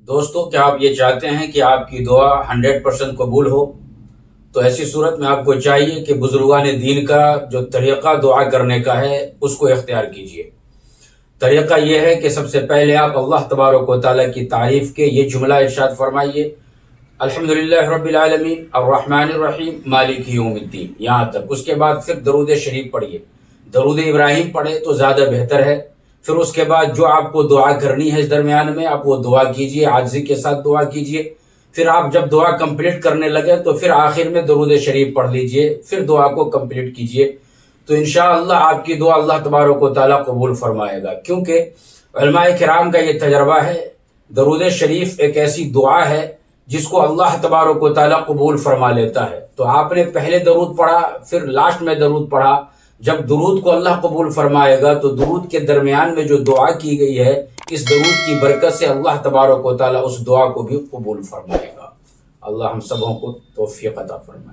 دوستو، کیا آپ یہ چاہتے ہیں کہ آپ کی دعا 100% قبول ہو؟ تو ایسی صورت میں آپ کو چاہیے کہ بزرگان دین کا جو طریقہ دعا کرنے کا ہے اس کو اختیار کیجیے۔ طریقہ یہ ہے کہ سب سے پہلے آپ اللہ تبارک و تعالیٰ کی تعریف کے یہ جملہ ارشاد فرمائیے، الحمدللہ رب العالمین الرحمن الرحیم مالک یوم الدین، یہاں تک۔ اس کے بعد پھر درود شریف پڑھیے، درود ابراہیم پڑھے تو زیادہ بہتر ہے۔ پھر اس کے بعد جو آپ کو دعا کرنی ہے اس درمیان میں آپ وہ دعا کیجیے، عاجزی کے ساتھ دعا کیجیے۔ پھر آپ جب دعا کمپلیٹ کرنے لگے تو پھر آخر میں درود شریف پڑھ لیجیے، پھر دعا کو کمپلیٹ کیجیے، تو انشاءاللہ آپ کی دعا اللہ تبارک و تعالیٰ قبول فرمائے گا۔ کیونکہ علماء کرام کا یہ تجربہ ہے، درود شریف ایک ایسی دعا ہے جس کو اللہ تبارک و تعالیٰ قبول فرما لیتا ہے۔ تو آپ نے پہلے درود پڑھا، پھر لاسٹ میں درود پڑھا، جب درود کو اللہ قبول فرمائے گا تو درود کے درمیان میں جو دعا کی گئی ہے اس درود کی برکت سے اللہ تبارک و تعالیٰ اس دعا کو بھی قبول فرمائے گا۔ اللہ ہم سبوں کو توفیق عطا فرمائے۔